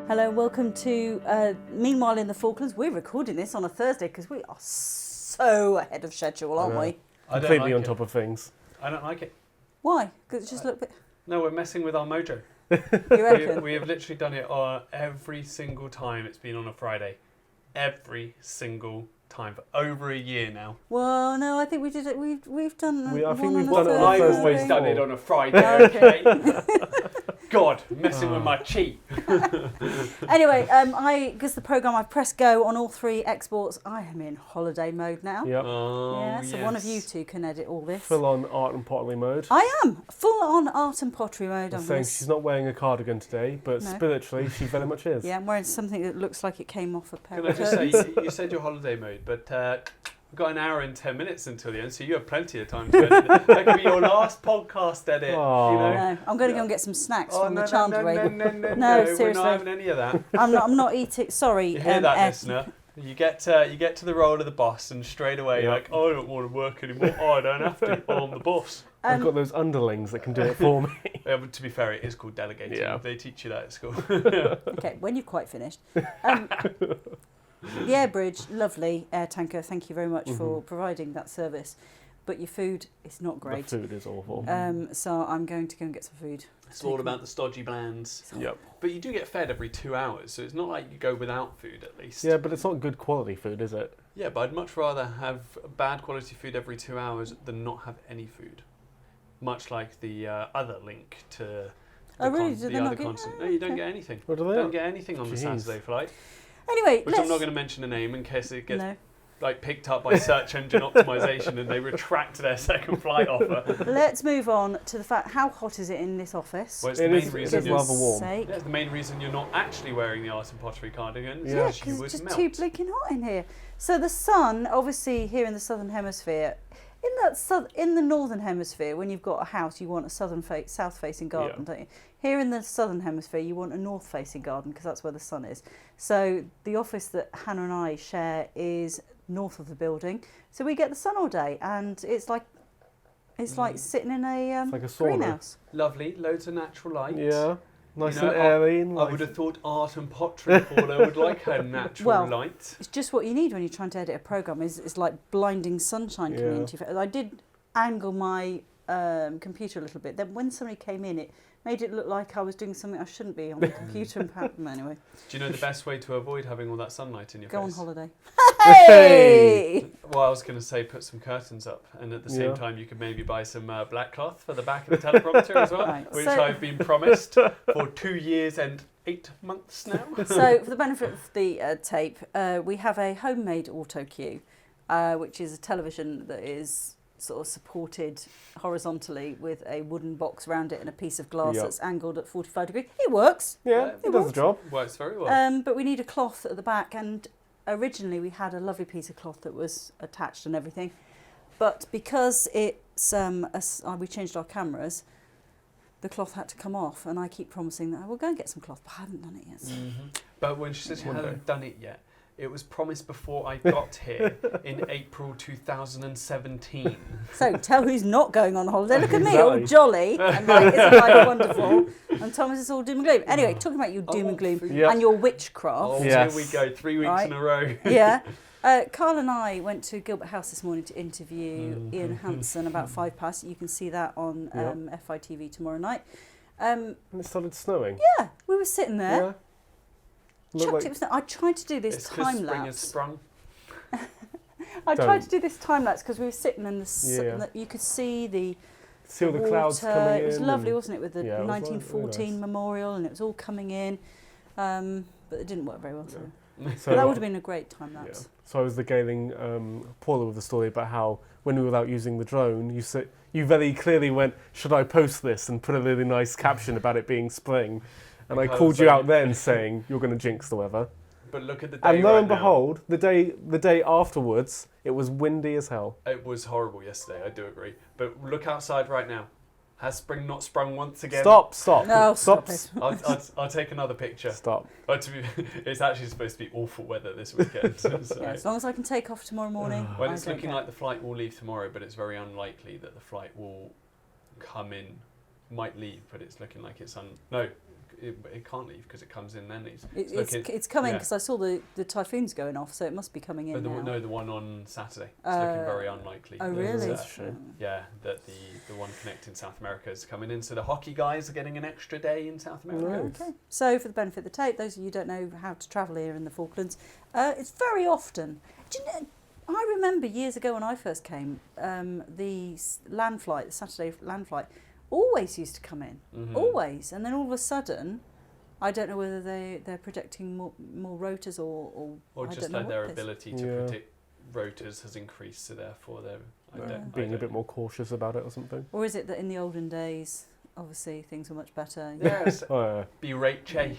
Hello, welcome to Meanwhile in the Falklands. We're recording this on a Thursday because we are so ahead of schedule, aren't we? Completely on top of things. I don't like it. Why? Because it just looked a bit... No, we're messing with our mojo. You reckon? We have literally done it every single time it's been on a Friday. Every single time for over a year now. Well, no, I think we did it. We've done. I think we've one done on it a on I've Thursday. always done it on a Friday. Okay. God, messing with my chi. Anyway, because the programme, I've pressed go on all three exports. I am in holiday mode now. Yep. Oh, Yeah, so one of you yes. two can edit all this. Full on art and pottery mode. I am full on art and pottery mode. I'm I'm saying gonna she's not wearing a cardigan today, but No. spiritually she very much is. Yeah, I'm wearing something that looks like it came off a pair Can I of just say, curtains. you said your holiday mode, but we've got an hour and 10 minutes until the end, so you have plenty of time to edit it. That could be your last podcast edit, Aw. you know? No, I'm going to go and get some snacks from the no, Chandler Way. no, No, we're seriously. not having any of that. I'm not eating. Sorry, You hear that, Ed. listener? You get to the role of the boss, and straight away you're like, oh, I don't want to work anymore. Oh, I don't have to. Oh, I'm the boss. I've got those underlings that can do it for me. Yeah, but to be fair, it is called delegating. Yeah. They teach you that at school. Okay, when you've quite finished. The air bridge, lovely air tanker. Thank you very much for providing that service. But your food is not great. The food is awful. So I'm going to go and get some food. It's all about the stodgy blands. Yep. But you do get fed every 2 hours, so it's not like you go without food at least. Yeah, but it's not good quality food, is it? Yeah, but I'd much rather have bad quality food every 2 hours than not have any food. Much like the other link to the, Oh, really? Do the they other not get- continent. oh, No, you don't okay. get anything. What do they Don't not? get anything on the Jeez. Saturday flight. Anyway, Which I'm not going to mention a name in case it gets No. like picked up by search engine optimization and they retract their second flight offer. Let's move on to the fact, how hot is it in this office? Well, it's It the is- main it reason is you're, rather warm. Sake. yeah, it's the main reason you're not actually wearing the art and pottery cardigan. Yeah, Yeah, Is you because would it's just melt. too blinking hot in here. So the sun, obviously here in the southern hemisphere, in the northern hemisphere, when you've got a house, you want a south-facing garden, Yeah. don't you? Here in the southern hemisphere, you want a north-facing garden because that's where the sun is. So the office that Hannah and I share is north of the building, so we get the sun all day, and it's like sitting in a, like a sauna. greenhouse. Lovely, loads of natural light. Yeah. Nice You know, and airy. And I would have thought art and pottery, Paula, would like her natural Well, light. It's just what you need when you're trying to edit a program. Is like blinding sunshine coming Yeah. into your face. I did angle my computer a little bit. Then when somebody came in, it made it look like I was doing something I shouldn't be on the computer. And anyway, Do you know the best way to avoid having all that sunlight in your go on face? holiday. Hey! Hey! Well, I was going to say put some curtains up, and at the same Yeah. time you could maybe buy some black cloth for the back of the teleprompter as well, Right, which so- I've been promised for 2 years and 8 months now. So for the benefit of the tape, we have a homemade auto cue, which is a television that is sort of supported horizontally with a wooden box around it and a piece of glass Yep. that's angled at 45 degrees. It works. Yeah, it does the job. Works very well. But we need a cloth at the back, and originally we had a lovely piece of cloth that was attached and everything, but because it's we changed our cameras, the cloth had to come off, and I keep promising that I will go and get some cloth, but I haven't done it yet. So. But when she said she One hadn't done it yet, it was promised before I got here in April 2017. So tell who's not going on holiday. Look at me, all Exactly. jolly, and like, isn't life wonderful? And Thomas is all doom and gloom. Anyway, talking about your doom and gloom Yep. and your witchcraft. Oh, Yes. here we go, 3 weeks Right. in a row. Yeah. Carl and I went to Gilbert House this morning to interview Ian Hansen about FIPASS. You can see that on FITV tomorrow night. And it started snowing. Yeah, we were sitting there. Yeah. Looked Chucked like- it was, I tried to do this It's 'cause time spring has lapse. sprung. I tried Don't. to do this time lapse because we were sitting in Yeah. you could see the See all the clouds water. coming in. It was lovely, and- wasn't it, with the Yeah, it was really 1914 nice. memorial, and it was all coming in. But it didn't work very well. So, So but that would have been a great time Yeah. lapse. So I was regaling Paula with the story about how when we were out using the drone, you very clearly went, "Should I post this?" and put a really nice caption about it being spring. And I Because called you I- out then saying you're going to jinx the weather. But look at the day And lo right and now. behold, the day afterwards, it was windy as hell. It was horrible yesterday, I do agree. But look outside right now. Has spring not sprung once again? Stop! No, stop it. I'll take another picture. Stop. It's actually supposed to be awful weather this weekend. So. Yeah, as long as I can take off tomorrow morning. Well, I it's don't looking care. like the flight will leave tomorrow, but it's very unlikely that the flight will come in. Might leave, but it's looking like it's it can't leave because it comes in then. It's coming yeah. because I saw the typhoons going off, so it must be coming in now. No, the one on Saturday. It's looking very unlikely. Oh, really? That's true. Yeah, that the one connecting South America is coming in. So the hockey guys are getting an extra day in South America. Nice. Okay. So for the benefit of the tape, those of you who don't know how to travel here in the Falklands, it's very often. Do you know, I remember years ago when I first came, the land flight, the Saturday land flight, always used to come in, always, and then all of a sudden, I don't know whether they're projecting more rotors or Or I just don't know like what their it is. ability to predict rotors has increased, so therefore they're being a bit more cautious about it or something. Or is it that in the olden days, obviously things were much better? Yes. Oh, Berate Che.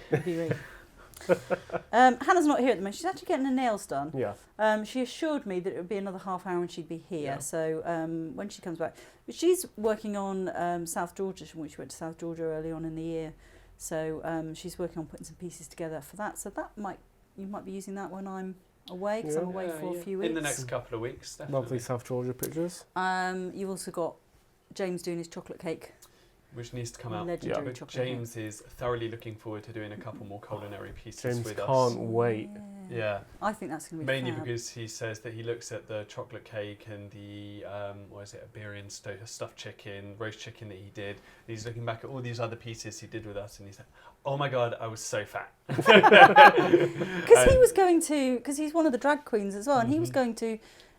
Hannah's not here at the moment. She's actually getting her nails done. yeah. She assured me that it would be another half hour and she'd be here. Yeah. So when she comes back, but she's working on South Georgia. She went to South Georgia early on in the year. So she's working on putting some pieces together for that. So you might be using that when I'm away, because I'm away for a few weeks. In the next couple of weeks, definitely. Lovely South Georgia pictures. You've also got James doing his chocolate cake. Which needs to come out. Legendary But chocolate James is thoroughly looking forward to doing a couple more culinary pieces James with can't us. wait. Yeah. I think that's going to be Mainly fab. because he says that he looks at the chocolate cake and the Iberian stuffed chicken, roast chicken that he did. And he's looking back at all these other pieces he did with us, and he's like, "Oh my God, I was so fat." Because he was going to, because he's one of the drag queens as well, and he was going to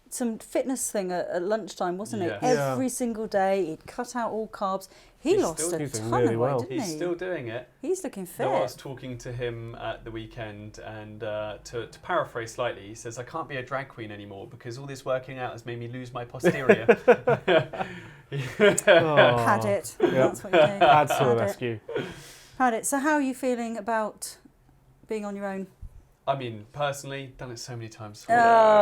some fitness thing at lunchtime, wasn't it? Yeah. Every single day, he'd cut out all carbs. He He's lost still a doing ton really of well. weight, didn't He's he? still doing it. He's looking fit. No, I was talking to him at the weekend, and to paraphrase slightly, he says, "I can't be a drag queen anymore because all this working out has made me lose my posterior." Had it. That's what you do. Adds to the Had it. rescue. Had it. So how are you feeling about being on your own? I mean, personally, done it so many times. Oh,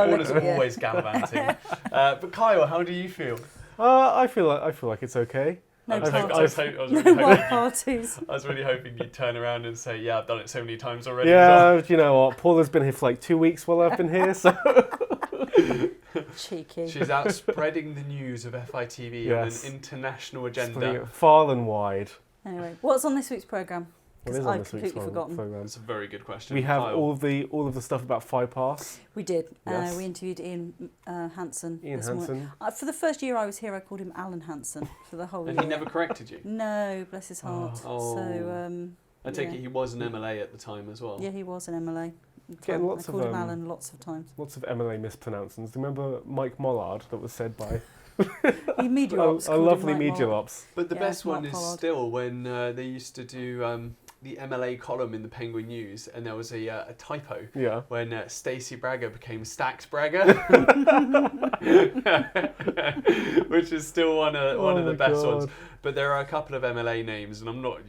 Paula's look at you. always gallivanting. But Kyle, how do you feel? I feel like it's okay. No I was parties. really No wild parties. I was really hoping you'd turn around and say, "Yeah, I've done it so many times already." Yeah, do you know what? Paula's been here for like 2 weeks while I've been here, so Cheeky. She's out spreading the news of FITV Yes. on an international spreading agenda. it far and wide. Anyway, what's on this week's programme? What Because is on I've this week's completely forgotten. programme? That's a very good question. We have Kyle. all of the stuff about FIPASS. We did. Yes. We interviewed Ian Hansen. Ian this morning. Hansen. For the first year I was here, I called him Alan Hansen for the whole And year. he never corrected you. No, bless his heart. Oh. So, I take yeah. it he was an MLA at the time as well. Yeah, he was an MLA. Getting lots I called of, him Alan lots of times. Lots of MLA mispronouncements. Do you remember Mike Mollard that was said by He media ops. a called him lovely Mike media Moll. ops? But the Yeah, best one Mark is Pollard. still when they used to do the MLA column in the Penguin News, and there was a typo Yeah. when Stacey Bragger became Stacked Bragger, which is still one of the best ones. But there are a couple of MLA names, and look,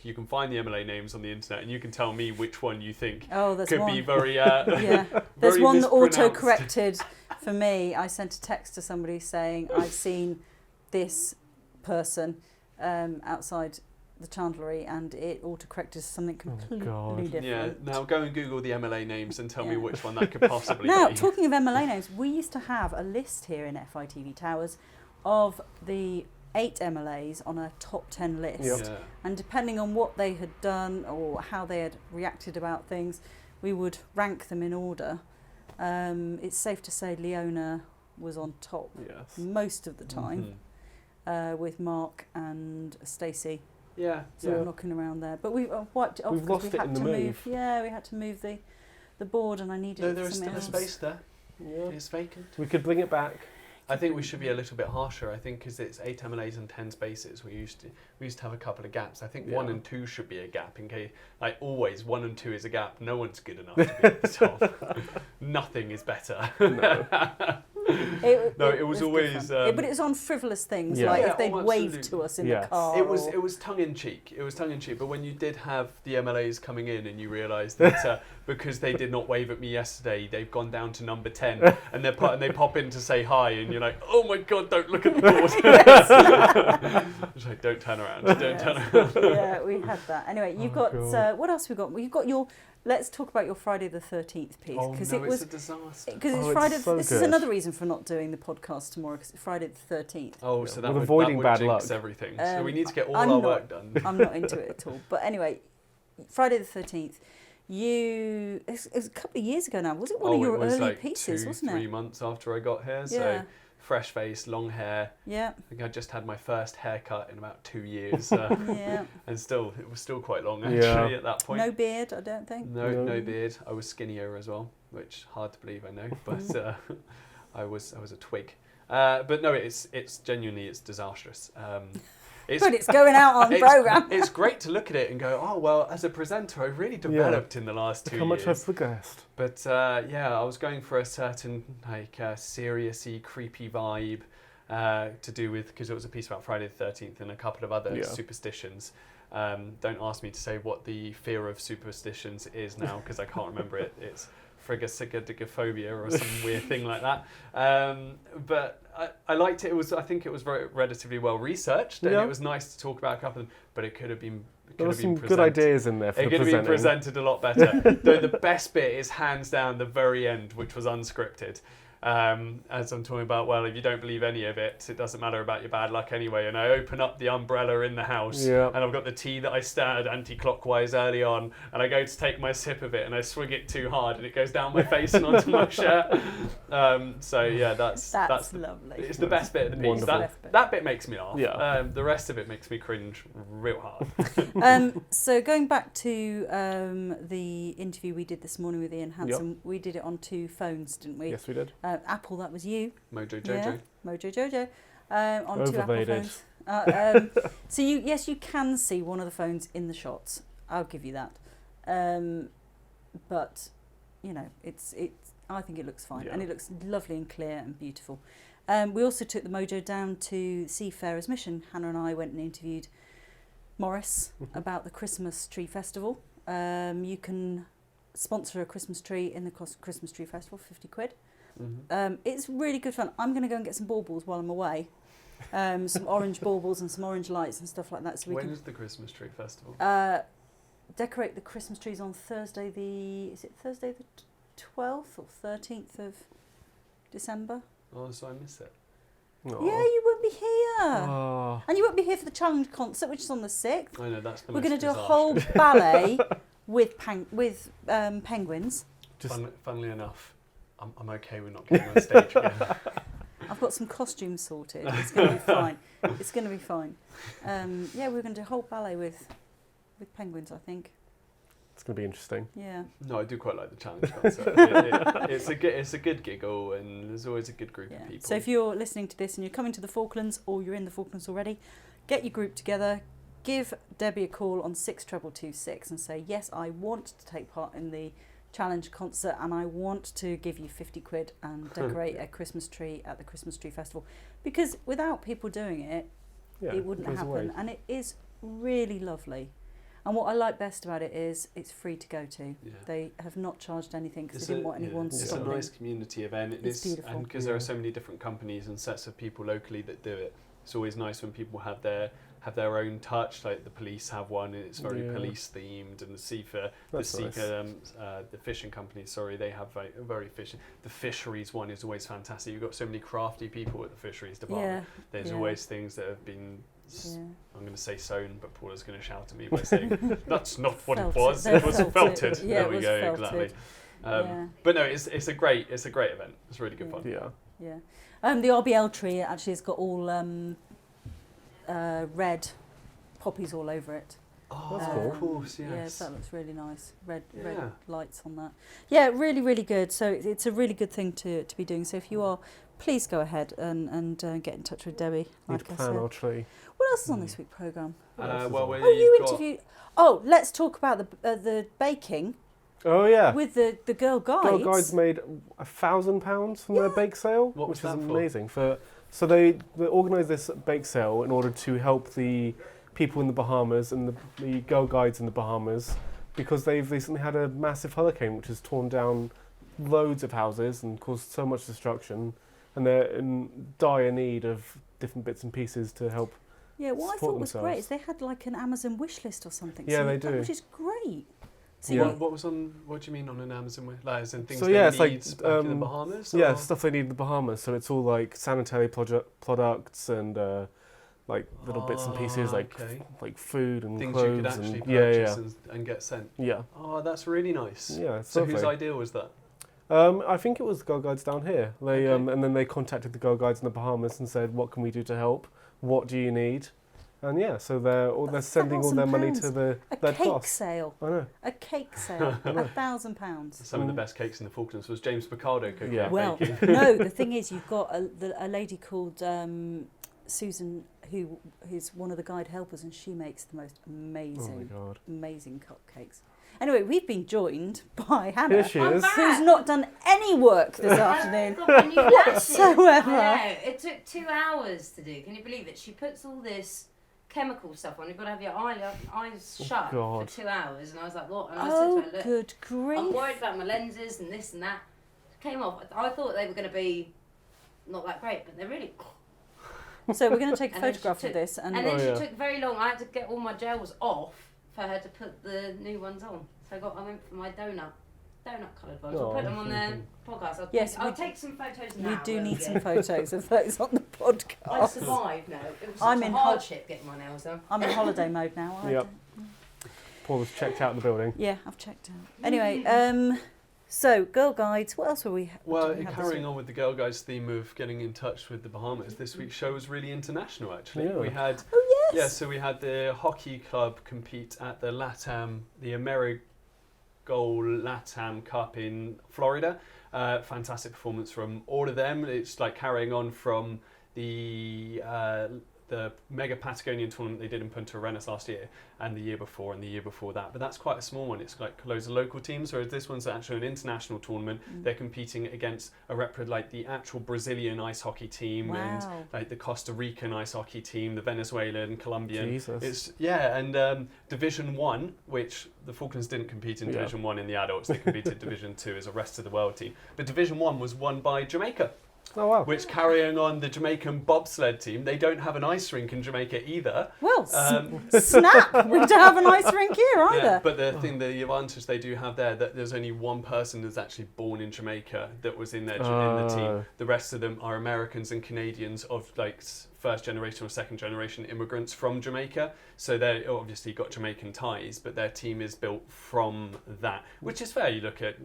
you can find the MLA names on the internet, and you can tell me which one you think Oh, there's could one. be very Yeah, there's very one that mispronounced. auto-corrected for me. I sent a text to somebody saying I've seen this person outside the chandlery, and it autocorrected something completely God. different. Yeah, now go and Google the MLA names and tell me Yeah. which one that could possibly Now, be. talking of MLA names, we used to have a list here in FITV Towers of the 8 MLAs on a top 10 list. Yep. Yeah. And depending on what they had done or how they had reacted about things, we would rank them in order. It's safe to say Leona was on top Yes. most of the time, Mhm. with Mark and Stacey Yeah. sort Yeah. of knocking around there. But we wiped it off We've because lost we it had in to the move. move. Yeah, we had to move the board, and I needed No, it there for is still something a else. space there. Yeah. It's vacant. We could bring it back. I think we should be a little bit harsher. I think because it's 8 MLAs and 10 spaces, we used to have a couple of gaps. I think Yeah. 1 and 2 should be a gap in case, like always, 1 and 2 is a gap. No one's good enough to be at the top. Nothing is better. No. It was always. different. But it was on frivolous things, Yeah. like Yeah, if they'd oh, waved absolutely. to us in Yes. the car. It was tongue in cheek. It was tongue in cheek. But when you did have the MLAs coming in, and you realised that because they did not wave at me yesterday, they've gone down to number 10, and they pop in to say hi, and you're like, oh my God, don't look at the board. It's like, don't turn around. Don't turn around. Yeah, we had that. Anyway, you've Oh, got God. what else have we got? Well, you've got your. Let's talk about your Friday the 13th piece Oh because no, it was it's a disaster. because it's Oh, it's Friday. so This is good. another reason for not doing the podcast tomorrow because it's Friday the 13th. Oh, so that We're would, avoiding that would bad jinx luck. everything. So we need to get all I'm our not- work done. I'm not into it at all. But anyway, Friday the 13th. It was a couple of years ago now. Was it one of your it was early like pieces, wasn't 3 it? months after I got here. Yeah. So fresh face, long hair. Yeah. I think I just had my first haircut in about 2 years. Yeah. And it was still quite long actually at that point. No beard, I don't think. No beard. I was skinnier as well, which hard to believe, I know, but I was a twig. But no, it's genuinely disastrous. But it's going out on programme. It's great to look at it and go, oh well, as a presenter, I've really developed in the last 2 years. How much I've progressed. But I was going for a certain serious-y, creepy vibe to do with, because it was a piece about Friday the 13th and a couple of other superstitions. Don't ask me to say what the fear of superstitions is now, because I can't remember it. It's phobia or some weird thing like that. But I liked it. I think it was very relatively well researched, and it was nice to talk about a couple of them. But it could have been. There were some good ideas in there for the presenting. It could have been presented a lot better. Though the best bit is hands down the very end, which was unscripted. As I'm talking about, well, if you don't believe any of it, it doesn't matter about your bad luck anyway. And I open up the umbrella in the house, and I've got the tea that I stirred anti-clockwise early on, and I go to take my sip of it, and I swig it too hard, and it goes down my face and onto my shirt. That's lovely. It's the best bit of the piece. That bit makes me laugh. Yeah. The rest of it makes me cringe real hard. So going back to the interview we did this morning with Ian Hansen, we did it on 2 phones, didn't we? Yes, we did. Apple, that was you. Mojo Jojo. Yeah, Mojo Jojo. On Overrated. 2 Apple phones. So you can see one of the phones in the shots. I'll give you that. But I think it looks fine, and it looks lovely and clear and beautiful. We also took the Mojo down to Seafarers Mission. Hannah and I went and interviewed Morris about the Christmas Tree Festival. You can sponsor a Christmas tree in the Christmas Tree Festival, 50 quid. It's really good fun. I'm going to go and get some baubles while I'm away. Some orange baubles and some orange lights and stuff like that. So when is the Christmas Tree Festival? Decorate the Christmas trees on Thursday the 12th or 13th of December. Oh, so I miss it. Aww. Yeah, you won't be here. Oh. And you won't be here for the challenge concert, which is on the 6th. I know, that's the We're most going to do a disastrous. whole ballet with penguins. Funnily enough, I'm okay with not getting on stage again. I've got some costumes sorted. It's going to be fine. It's going to be fine. We're going to do a whole ballet with penguins, I think. It's going to be interesting. Yeah. No, I do quite like the challenge concert. It's a good giggle, and there's always a good group of people. So if you're listening to this and you're coming to the Falklands, or you're in the Falklands already, get your group together, give Debbie a call on 6226 and say, yes, I want to take part in the challenge concert, and I want to give you 50 quid and decorate a Christmas tree at the Christmas Tree Festival. Because without people doing it, it wouldn't happen. And it is really lovely. And what I like best about it is it's free to go to. Yeah. They have not charged anything because they didn't want anyone stopping. It's a nice community event. It's beautiful. And because there are so many different companies and sets of people locally that do it, it's always nice when people have their own touch. Like the police have one, and it's very police themed. And the fishing company, they have very fishing. The fisheries one is always fantastic. You've got so many crafty people at the fisheries department. There's always things that have been. I'm going to say sewn, but Paula's going to shout at me by saying that's not what it was. It was felted. Yeah, there we go. Felted. Exactly. But no, it's a great event. It's really good fun. Yeah. The RBL tree actually has got all red poppies all over it. Oh, of course, yes. Yeah, so that looks really nice. Red lights on that. Yeah, really, really good. So it's a really good thing to be doing. So if you are, please go ahead and get in touch with Debbie. Need to plan our tree. What else is on this week's programme? You interviewed. Oh, let's talk about the baking. Oh yeah. With the Girl Guides. Girl Guides made £1,000 from their bake sale, which is amazing. So they organised this bake sale in order to help the people in the Bahamas and the Girl Guides in the Bahamas, because they've recently had a massive hurricane which has torn down loads of houses and caused so much destruction, and they're in dire need of different bits and pieces to help. Yeah, what I thought was great is they had like an Amazon wish list or something. Yeah, they do. Which is great. So what do you mean on an Amazon wish list? And things so they need like, back in the Bahamas? Yeah, stuff they need in the Bahamas. So it's all like sanitary products and like little bits and pieces, like food and things clothes you could actually and purchase and get sent. Yeah. Oh, that's really nice. Yeah. It's So lovely. whose idea was that? I think it was Girl Guides down here. They Okay. and then they contacted the Girl Guides in the Bahamas and said, "What can we do to help? What do you need?" And yeah, so they're sending all their money to the A cake cost. sale. I know. A cake sale. £1,000. Some of the best cakes in the Falklands was James Picardo cooking. Yeah. Well, baking. no, the thing is, you've got a lady called Susan, who is one of the guide helpers, and she makes the most amazing, Oh my God. amazing cupcakes. Anyway, we've been joined by Hannah, Here she is. who's not done any work this afternoon. I've got my new glasses. Whatsoever. I know. It took 2 hours to do. Can you believe it? She puts all this chemical stuff on. You've got to have your eyes shut God. for 2 hours. And I was like, what? And I Oh, said to her, look, good grief. I'm worried about my lenses and this and that. Came off. I thought they were going to be not that great, but they're really... So we're going to take a And then she photograph of took- this. And And then Oh, she yeah. took very long. I had to get all my gels off for her to put the new ones on. So I went for my donut coloured ones. I'll Oh, put them on the thinking. podcast. Yes, I'll we- take some photos now. we do won't need we? some photos of those on the I podcast. survived, no. It was I'm such in a hardship getting my nails done. I'm in holiday mode now. Yep. Paula's checked out the building. Yeah, I've checked out. Anyway, so Girl Guides, what else were we Well, did we have this carrying week? on with the Girl Guides theme of getting in touch with the Bahamas, this week's show was really international actually. Yeah. We had Oh, yes. so we had the hockey club compete at the Amerigo LATAM Cup in Florida. Fantastic performance from all of them. It's like carrying on from the Mega Patagonian tournament they did in Punta Arenas last year, and the year before, and the year before that. But that's quite a small one. It's like loads of local teams, whereas this one's actually an international tournament. They're competing against like the actual Brazilian ice hockey team and Wow. like the Costa Rican ice hockey team, the Venezuelan, Colombian. Jesus. It's and Division 1, which the Falklands didn't compete in Yeah. Division 1 in the adults, they competed Division 2 as a rest of the world team. But Division 1 was won by Jamaica, Oh wow. which carrying on the Jamaican bobsled team, they don't have an ice rink in Jamaica either. Well, Um, snap! We don't have an ice rink here either. Yeah, but the advantage they do have there, that there's only one person that's actually born in Jamaica that was in their in the team. The rest of them are Americans and Canadians of like first generation or second generation immigrants from Jamaica. So they obviously got Jamaican ties, but their team is built from that, which is fair. You look at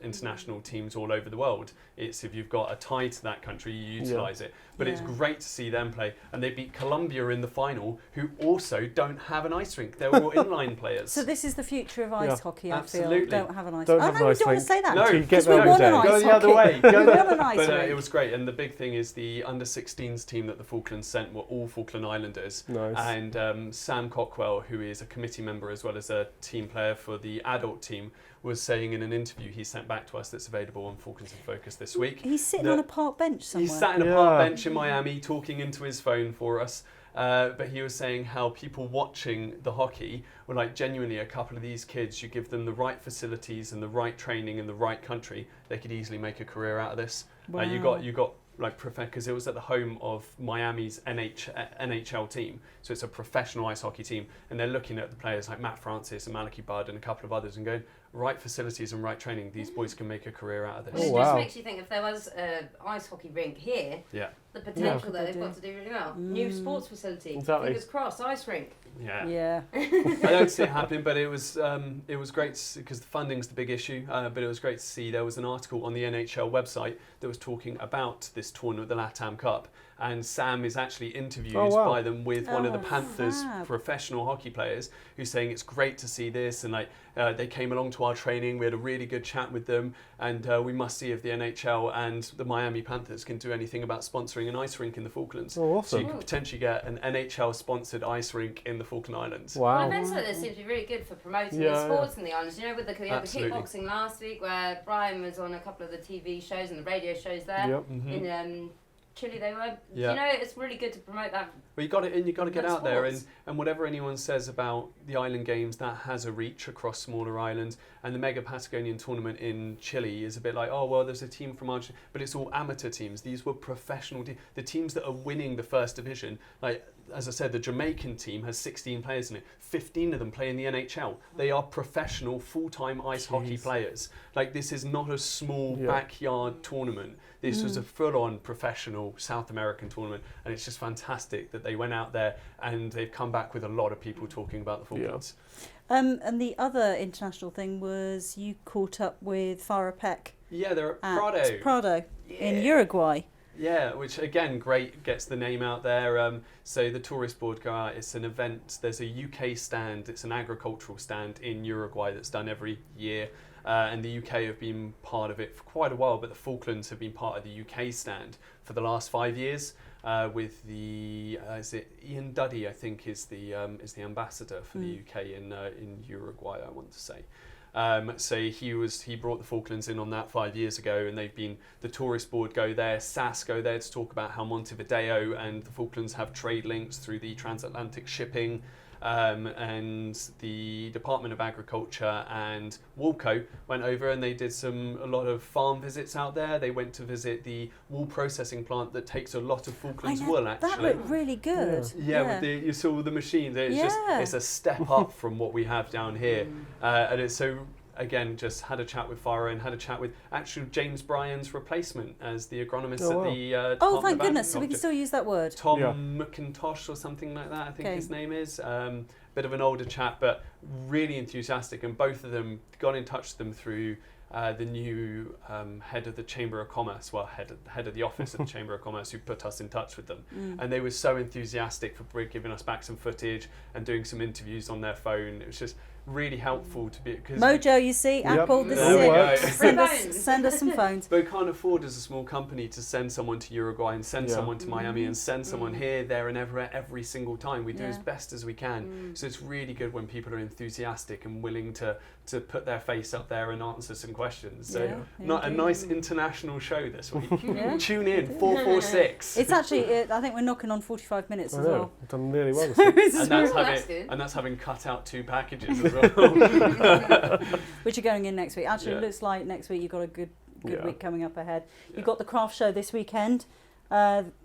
international teams all over the world. It's if you've got a tie to that country, you utilise it. But it's Yeah. great to see them play, and they beat Colombia in the final, who also don't have an ice rink. They're all inline players. So this is the future of ice Yeah. hockey, I Absolutely. feel. Don't have an ice Don't rink. have Oh, an no, you ice don't want to rink. say that. No, So you because get we there won an day. ice Go the other hockey. way. Go We the won an ice But rink. it was great, and the big thing is the under-16s team that the Falklands sent were all Falkland Islanders. Nice. And Sam Cockwell, who is a committee member as well as a team player for the adult team, was saying in an interview he sent back to us that's available on Falklands in Focus this week. He's sitting The- on a park bench He somewhere. sat in a Yeah. park bench in Miami talking into his phone for us. But he was saying how people watching the hockey were like, genuinely, a couple of these kids, you give them the right facilities and the right training in the right country, they could easily make a career out of this. You Wow. got like because it was at the home of Miami's NHL team, so it's a professional ice hockey team, and they're looking at the players like Matt Francis and Malachy Budd and a couple of others and going, right facilities and right training, these boys can make a career out of And this. it Oh, just wow. makes you think if there was an ice hocky rink here, Yeah. the potential Yeah. that they've got to do really well. New sports facility. Exactly. Fingers crossed, ice rink. Yeah. Yeah. I don't see it happening, but it was great because the funding's the big issue. But it was great to see there was an article on the NHL website that was talking about this tournament, the LATAM Cup, and Sam is actually interviewed by them with one of the Oh, Panthers fab. professional hockey players, who's saying it's great to see this, and like they came along to our training, we had a really good chat with them, and we must see if the NHL and the Miami Panthers can do anything about sponsoring an ice rink in the Falklands. Oh, So you awesome. could potentially get an NHL sponsored ice rink in the Falkland Islands. Well, Wow. events like this seem to be really good for promoting Yeah, the sports in the islands. You know, with we had the Absolutely. kickboxing last week, where Brian was on a couple of the TV shows and the radio shows there. Yep. Mhm. In Chile they were. Yeah. You know, it's really good to promote that. Well, you got to get That's out there, sports. and whatever anyone says about the island games, that has a reach across smaller islands. And the Mega Patagonian tournament in Chile is a bit like, oh well, there's a team from Argentina, but it's all amateur teams. These were professional teams. The teams that are winning the first division, like as I said, the Jamaican team has 16 players in it. 15 of them play in the NHL. They are professional, full-time ice hockey players. Like, this is not a small backyard tournament. This was a full-on professional South American tournament, and it's just fantastic that they went out there and they've come back with a lot of people talking about the Falklands. And the other international thing was you caught up with Farah Peck Yeah, they're at at Prado in Yeah. Uruguay. Yeah, which again, great, gets the name out there. So the tourist board go out, it's an event, there's a UK stand, it's an agricultural stand in Uruguay that's done every year. And the UK have been part of it for quite a while, but the Falklands have been part of the UK stand for the last 5 years. With the is it Ian Duddy, I think, is the ambassador for the UK in Uruguay, I want to say. So he brought the Falklands in on that 5 years ago, and they've been, the tourist board go there, SAS go there to talk about how Montevideo and the Falklands have trade links through the transatlantic shipping. And the Department of Agriculture and Woolco went over and they did a lot of farm visits out there. They went to visit the wool processing plant that takes a lot of Falklands wool, actually. That looked really good. Yeah. With you saw the machines. It's a step up from what we have down here. And it's so, again, just had a chat with Farah and had a chat with actually James Bryan's replacement as the agronomist at the Oh, thank Department of goodness, so we can Agriculture. still use that word. Tom McIntosh or something like that, I think his name is. Bit of an older chap, but really enthusiastic. And both of them got in touch with them through the new head of the Chamber of Commerce, head of the office of the Chamber of Commerce, who put us in touch with them. And they were so enthusiastic for giving us back some footage and doing some interviews on their phone. It was just really helpful to be, because Mojo, you see, Apple, this is it. Send us some phones. But we can't afford as a small company to send someone to Uruguay and send someone to Miami and send someone here, there and everywhere every single time. We do as best as we can. So it's really good when people are enthusiastic and willing to put their face up there and answer some questions. So not a nice international show this week. Tune in, 446. It's actually, I think we're knocking on 45 minutes as well. I've done really well this week. and that's having cut out 2 packages as well. Which are going in next week. Actually, it looks like next week you've got a good week coming up ahead. You've got the craft show this weekend,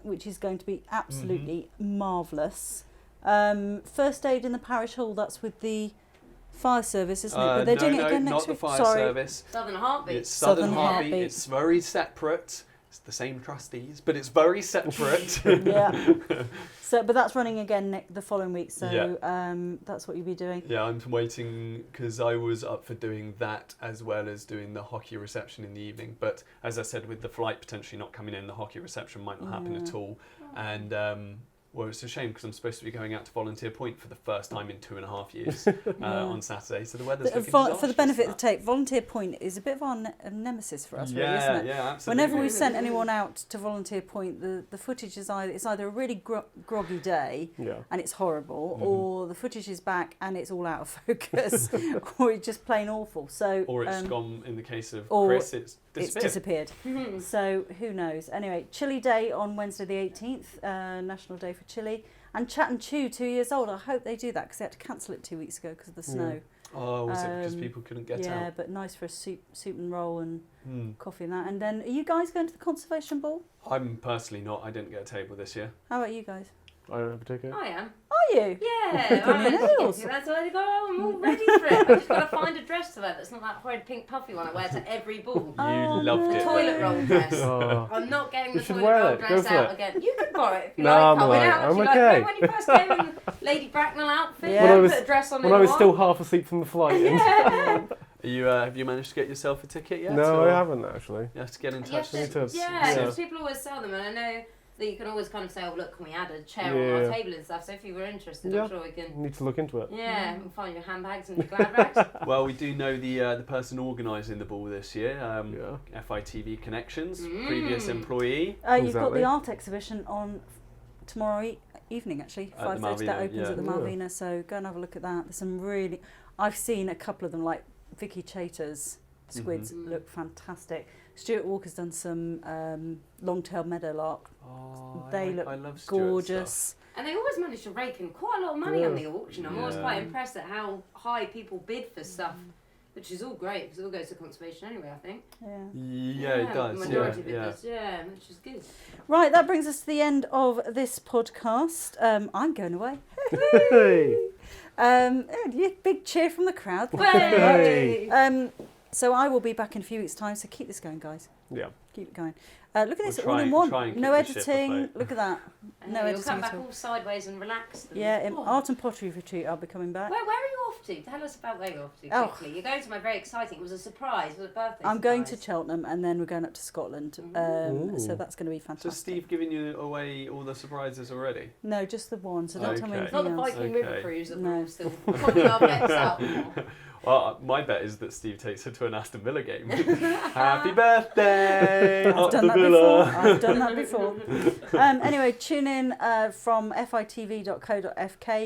which is going to be absolutely marvellous. First aid in the parish hall, that's with the fire service, isn't it? But they're doing it again next week. Not the fire service. Southern Heartbeat. It's Southern Heartbeat. It's very separate. It's the same trustees, but it's very separate. So, but that's running again the following week. So that's what you'll be doing. Yeah, I'm waiting because I was up for doing that as well as doing the hockey reception in the evening. But as I said, with the flight potentially not coming in, the hockey reception might not happen at all. And well, it's a shame because I'm supposed to be going out to Volunteer Point for the first time in 2.5 years on Saturday. So the weather's looking disastrous for the benefit of the tape, Volunteer Point is a bit of a nemesis for us, really, isn't it? Yeah, absolutely. Whenever we've sent anyone out to Volunteer Point, the footage is either a really groggy day and it's horrible, or the footage is back and it's all out of focus, or it's just plain awful. So or it's gone. In the case of or Chris, it's disappeared. So who knows? Anyway, Chili Day on Wednesday the 18th, National Day for Chili, and Chat and Chew 2 years old. I hope they do that because they had to cancel it 2 weeks ago because of the snow. Oh, was it because people couldn't get out? Yeah, but nice for a soup and roll and coffee and that. And then, are you guys going to the Conservation Ball? I'm personally not. I didn't get a table this year. How about you guys? I don't have a ticket. I am. Are you? Yeah, that's why I go. I'm all ready for it. I've just got to find a dress to wear that's not that horrid pink puffy one I wear to every ball. You loved The it. toilet roll dress. Oh. I'm not getting the You should toilet wear roll it. Go dress for out it. again. You can borrow it if you No, like. I'm Carl. alright. How much I'm you like? okay. Remember when you first came in the Lady Bracknell outfit? Yeah. When I You was- put a dress on When I in was one. still half asleep from the flight. Yeah. Have you managed to get yourself a ticket yet? No, or I haven't actually. You have to get in You touch. have with to- me. yeah, because people always sell them, and I know that you can always kind of say, "Oh, look, can we add a chair on our table and stuff?" So if you were interested, I'm sure we can. Need to look into it. Yeah, we'll find your handbags and your glad rags. Well, we do know the person organising the ball this year, Yeah. FITV Connections, previous employee. You've got Exactly. the art exhibition on tomorrow evening, actually. At the 5:30 that Malvina, opens yeah. at the Malvina, so go and have a look at that. There's some really... I've seen a couple of them, like Vicky Chater's squids look fantastic. Stuart Walker's done some long-tailed meadowlark. Oh, They look I love Stuart's gorgeous. stuff. And they always manage to rake in quite a lot of money on the Yeah. auction. I'm always quite impressed at how high people bid for stuff, which is all great because it all goes to conservation anyway, I think. Yeah, it does. The majority of it Yeah. does, yeah, which is good. Right, that brings us to the end of this podcast. I'm going away. Big cheer from the crowd. Hey! So I will be back in a few weeks' time, so keep this going, guys. Yeah. Keep it going. Look at this, We'll all in try and one. No keep the ship editing. afloat. Look at that. And No you'll editing come at back all. all sideways and relaxed. And, Yeah, in oh. art and pottery retreat, I'll be coming back. Where are you off to? Tell us about where you're off to Oh. quickly. You're going somewhere very exciting. It was a surprise. It was a birthday I'm going to surprise. Cheltenham and then we're going up to Scotland. Ooh. So that's going to be So fantastic. Steve giving you away all the surprises already? No, just the one. So don't tell me Okay. It's not anything the else. Viking Okay. River cruise that No. we're all still pulling our bets out for. Well, my bet is that Steve takes her to an Aston Villa game. Happy birthday! I've done that before. I've done that before. Anyway, tune in from fitv.co.fk.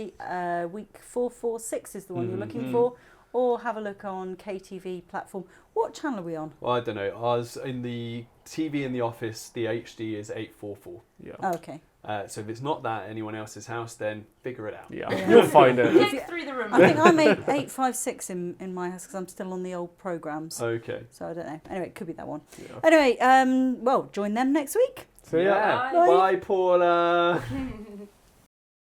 Week 446 is the one you're looking for. Or have a look on KTV platform. What channel are we on? Well, I don't know. Ours in the TV in the office, the HD is 844. Yeah. Oh, okay. So if it's not that at anyone else's house, then figure it out. Yeah. Yeah. You'll find it. Click through the room. I think I'm 856 in my house because I'm still on the old programmes. Okay. So I don't know. Anyway, it could be that one. Yeah. Anyway, well, join them next week. So yeah. Bye, Paula.